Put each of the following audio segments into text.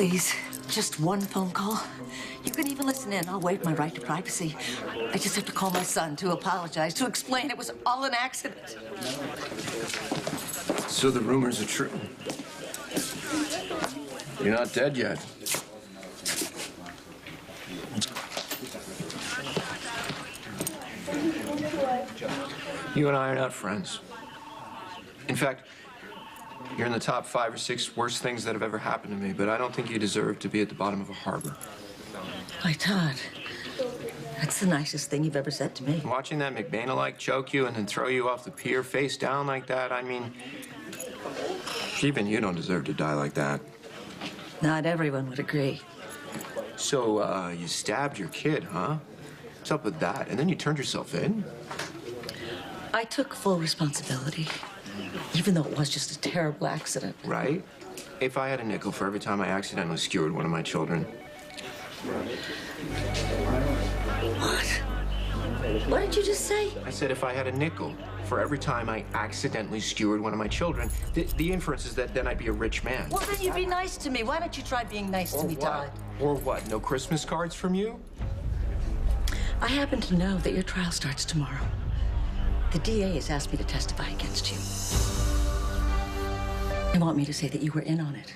Please, just one phone call. You can even listen in. I'll waive my right to privacy. I just have to call my son to apologize, to explain it was all an accident. So the rumors are true. You're not dead yet. You and I are not friends. In fact, you're in the top 5 or 6 worst things that have ever happened to me, but I don't think you deserve to be at the bottom of a harbor. Why, Todd, that's the nicest thing you've ever said to me. Watching that McBain-alike choke you and then throw you off the pier face down like that, I mean, even you don't deserve to die like that. Not everyone would agree. So, you stabbed your kid, huh? What's up with that? And then you turned yourself in? I took full responsibility, even though it was just a terrible accident. Right? If I had a nickel for every time I accidentally skewered one of my children. What? What did you just say? I said if I had a nickel for every time I accidentally skewered one of my children, the inference is that then I'd be a rich man. Well, then you'd be nice to me. Why don't you try being nice to me, Todd? Or what? No Christmas cards from you? I happen to know that your trial starts tomorrow. The DA has asked me to testify against you. They want me to say that you were in on it.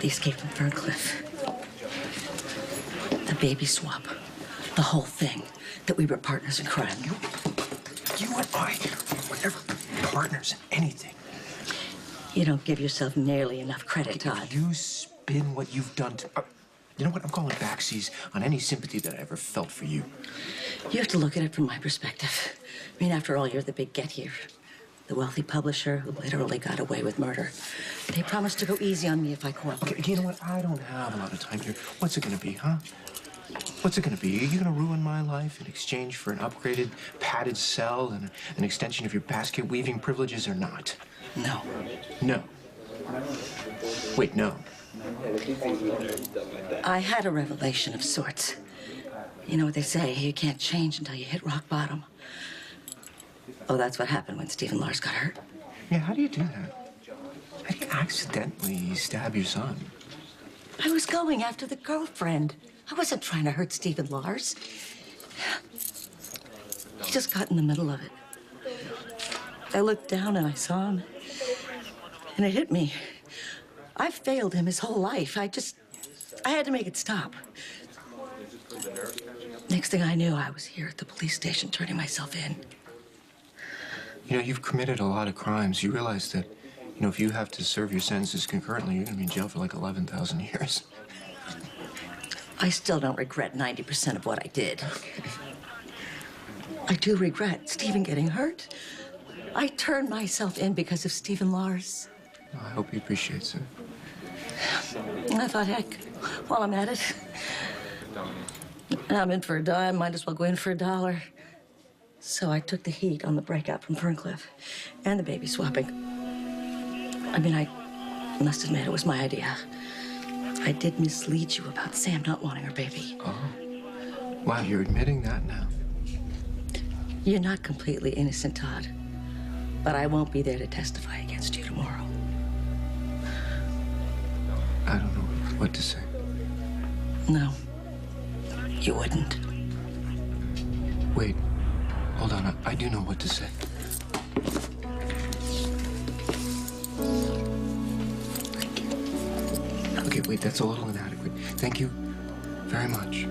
The escape from Ferncliff. The baby swap. The whole thing. That we were partners in crime. You and I were never partners in anything. You don't give yourself nearly enough credit, Todd. You spin what you've done to... you know what? I'm calling backsies on any sympathy that I ever felt for you. You have to look at it from my perspective. I mean, after all, you're the big get here. The wealthy publisher who literally got away with murder. They promised to go easy on me if I cooperate. Okay, you know what? I don't have a lot of time here. What's it gonna be, huh? What's it gonna be? Are you gonna ruin my life in exchange for an upgraded, padded cell and an extension of your basket weaving privileges or not? No. No. Wait, no. I had a revelation of sorts. You know what they say, you can't change until you hit rock bottom. Oh, that's what happened when Stephen Lars got hurt. Yeah, how do you do that? How do you accidentally stab your son? I was going after the girlfriend. I wasn't trying to hurt Stephen Lars. He just got in the middle of it. I looked down and I saw him, and it hit me. I've failed him his whole life. I had to make it stop. Next thing I knew, I was here at the police station turning myself in. You know, you've committed a lot of crimes. You realize that, you know, if you have to serve your sentences concurrently, you're gonna be in jail for like 11,000 years. I still don't regret 90% of what I did. I do regret Stephen getting hurt. I turned myself in because of Stephen Lars. I hope he appreciates it. I thought, heck, while I'm at it, I'm in for a dime, might as well go in for $1. So I took the heat on the breakout from Ferncliff and the baby swapping. I mean, I must admit it was my idea. I did mislead you about Sam not wanting her baby. Oh. Wow, you're admitting that now. You're not completely innocent, Todd. But I won't be there to testify against you tomorrow. I don't know what to say. No, you wouldn't. Wait, hold on. I do know what to say. Okay, wait, that's a little inadequate. Thank you very much.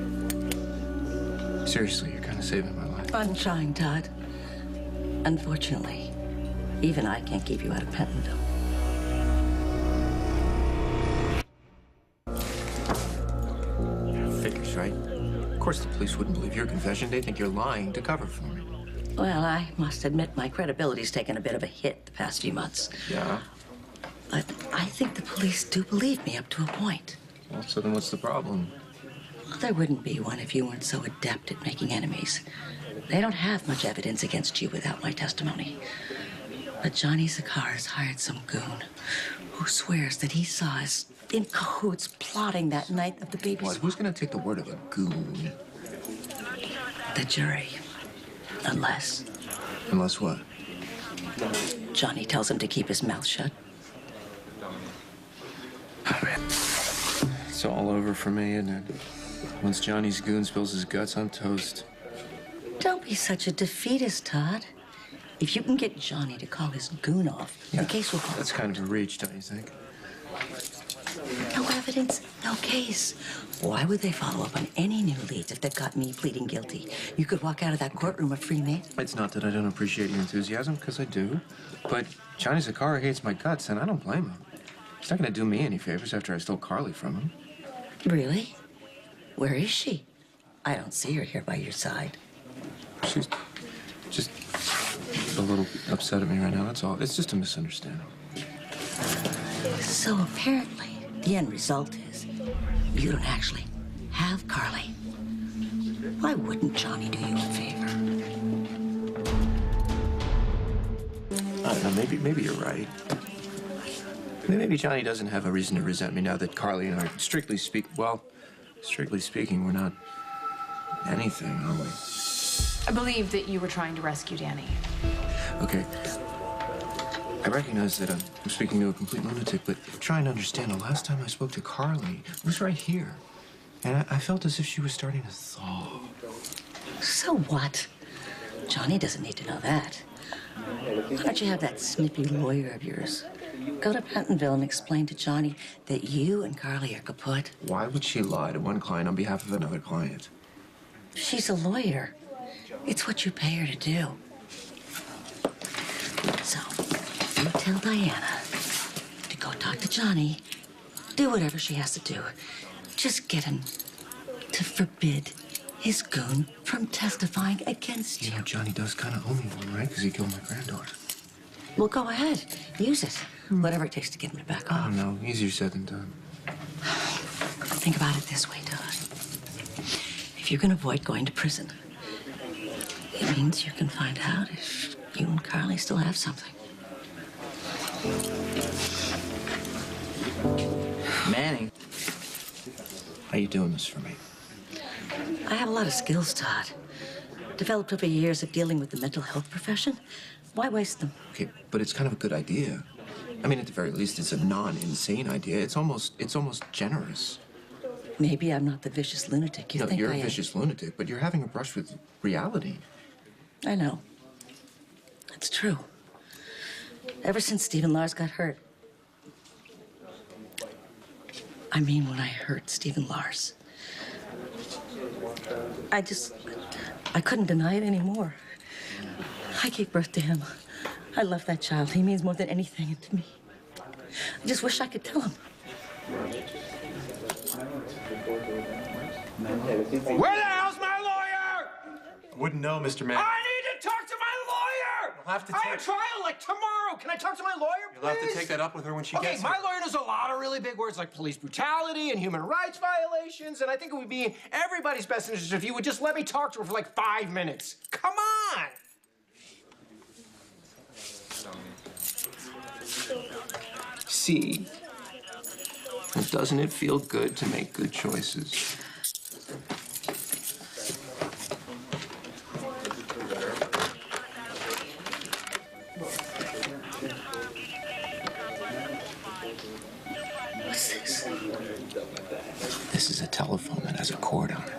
Seriously, you're kind of saving my life. I'm trying, Todd. Unfortunately, even I can't keep you out of Pentonville. Figures, right? Of course the police wouldn't believe your confession. They think you're lying to cover for me. Well, I must admit my credibility's taken a bit of a hit the past few months. Yeah? But I think the police do believe me up to a point. Well, so then what's the problem? Well, there wouldn't be one if you weren't so adept at making enemies. They don't have much evidence against you without my testimony. But Johnny Zakar hired some goon who swears that he saw us in cahoots plotting that night of the baby's... What? Who's gonna take the word of a goon? The jury. Unless... Unless what? Johnny tells him to keep his mouth shut. It's all over for me, isn't it? Once Johnny's goon spills his guts, I'm toast. Don't be such a defeatist, Todd. If you can get Johnny to call his goon off, the case will fall. That's kind of a reach, don't you think? No evidence, no case. Why would they follow up on any new leads if they've got me pleading guilty? You could walk out of that courtroom a free man. It's not that I don't appreciate your enthusiasm, because I do. But Johnny Zakara hates my guts, and I don't blame him. He's not going to do me any favors after I stole Carly from him. Really? Where is she? I don't see her here by your side. She's just a little upset at me right now, that's all. It's just a misunderstanding. So apparently, the end result is you don't actually have Carly. Why wouldn't Johnny do you a favor? I don't know, maybe you're right. Maybe Johnny doesn't have a reason to resent me now that Carly and I, strictly speaking, we're not anything, are we? I believe that you were trying to rescue Danny. Okay. I recognize that I'm speaking to a complete lunatic, but trying to understand, the last time I spoke to Carly, it was right here. And I felt as if she was starting to thaw. So what? Johnny doesn't need to know that. Why don't you have that snippy lawyer of yours go to Pentonville and explain to Johnny that you and Carly are kaput? Why would she lie to one client on behalf of another client? She's a lawyer. It's what you pay her to do. So, you tell Diana to go talk to Johnny, do whatever she has to do. Just get him to forbid his goon from testifying against you. You know, Johnny does kind of owe me one, right? Because he killed my granddaughter. Well, go ahead. Use it. Whatever it takes to get him to back I off. don't know. Easier said than done. Think about it this way, Todd. If you can avoid going to prison, it means you can find out if you and Carly still have something. Manny. How you doing this for me? I have a lot of skills, Todd. Developed over years of dealing with the mental health profession. Why waste them? Okay, but it's kind of a good idea. I mean, at the very least, it's a non-insane idea. It's almost generous. Maybe I'm not the vicious lunatic you think I am. No, you're a vicious lunatic, but you're having a brush with reality. I know. It's true. Ever since Stephen Lars got hurt. I mean, when I hurt Stephen Lars. I couldn't deny it anymore. I gave birth to him. I love that child. He means more than anything to me. I just wish I could tell him. Where the hell's my lawyer? Wouldn't know, Mr. Mann. I need to talk to my lawyer! You'll have to I have a trial like tomorrow. Can I talk to my lawyer, please? You'll have to take that up with her when she gets here. Okay, my lawyer knows a lot of really big words like police brutality and human rights violations, and I think it would be in everybody's best interest if you would just let me talk to her for like 5 minutes. Come on! See? And doesn't it feel good to make good choices? What's this? This is a telephone that has a cord on it.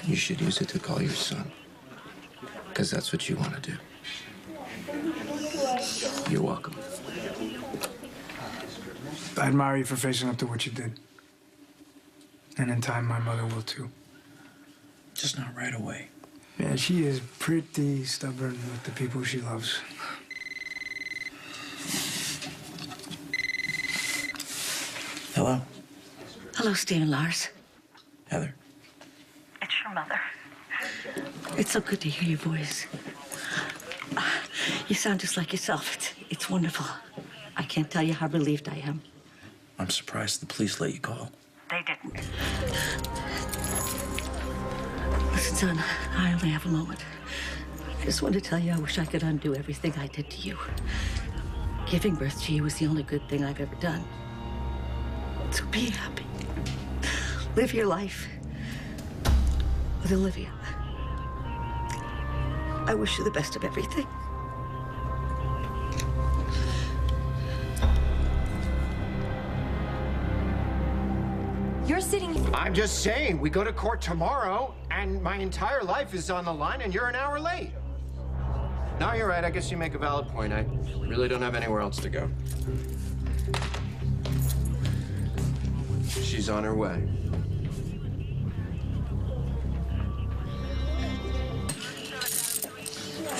You should use it to call your son. Because that's what you want to do. You're welcome. I admire you for facing up to what you did. And in time, my mother will too. Just not right away. Yeah, she is pretty stubborn with the people she loves. Hello? Hello, Stephen Lars. Heather. It's your mother. It's so good to hear your voice. You sound just like yourself. It's wonderful. I can't tell you how relieved I am. I'm surprised the police let you call. They didn't. Listen, son, I only have a moment. I just want to tell you I wish I could undo everything I did to you. Giving birth to you was the only good thing I've ever done. So be happy. Live your life with Olivia. I wish you the best of everything. You're sitting. I'm just saying, we go to court tomorrow, and my entire life is on the line, and you're an hour late. No, you're right. I guess you make a valid point. I really don't have anywhere else to go. She's on her way.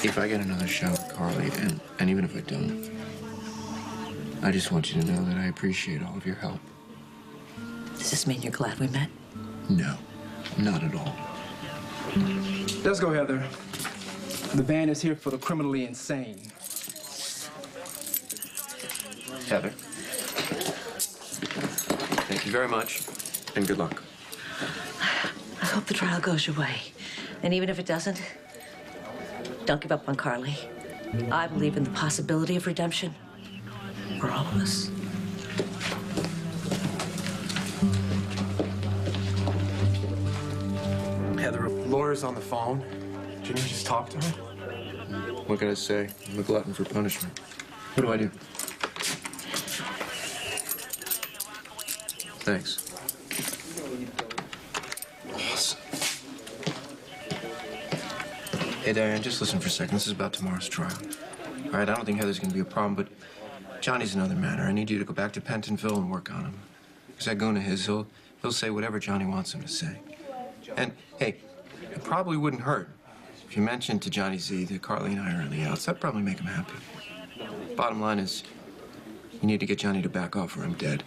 If I get another shot with Carly, and even if I don't, I just want you to know that I appreciate all of your help. Does this mean you're glad we met? No, not at all. Let's go, Heather. The van is here for the criminally insane. Heather. Thank you very much, and good luck. I hope the trial goes your way. And even if it doesn't, don't give up on Carly. I believe in the possibility of redemption for all of us. Heather, lawyer's on the phone. Shouldn't you just talk to her? What can I say? I'm a glutton for punishment. What do I do? Thanks. Awesome. Hey, Diane, just listen for a second. This is about tomorrow's trial. All right, I don't think Heather's gonna be a problem, but Johnny's another matter. I need you to go back to Pentonville and work on him. Because that goon of his, he'll say whatever Johnny wants him to say. And, hey, it probably wouldn't hurt if you mentioned to Johnny Z that Carly and I are on the outs. That'd probably make him happy. Bottom line is, you need to get Johnny to back off or I'm dead.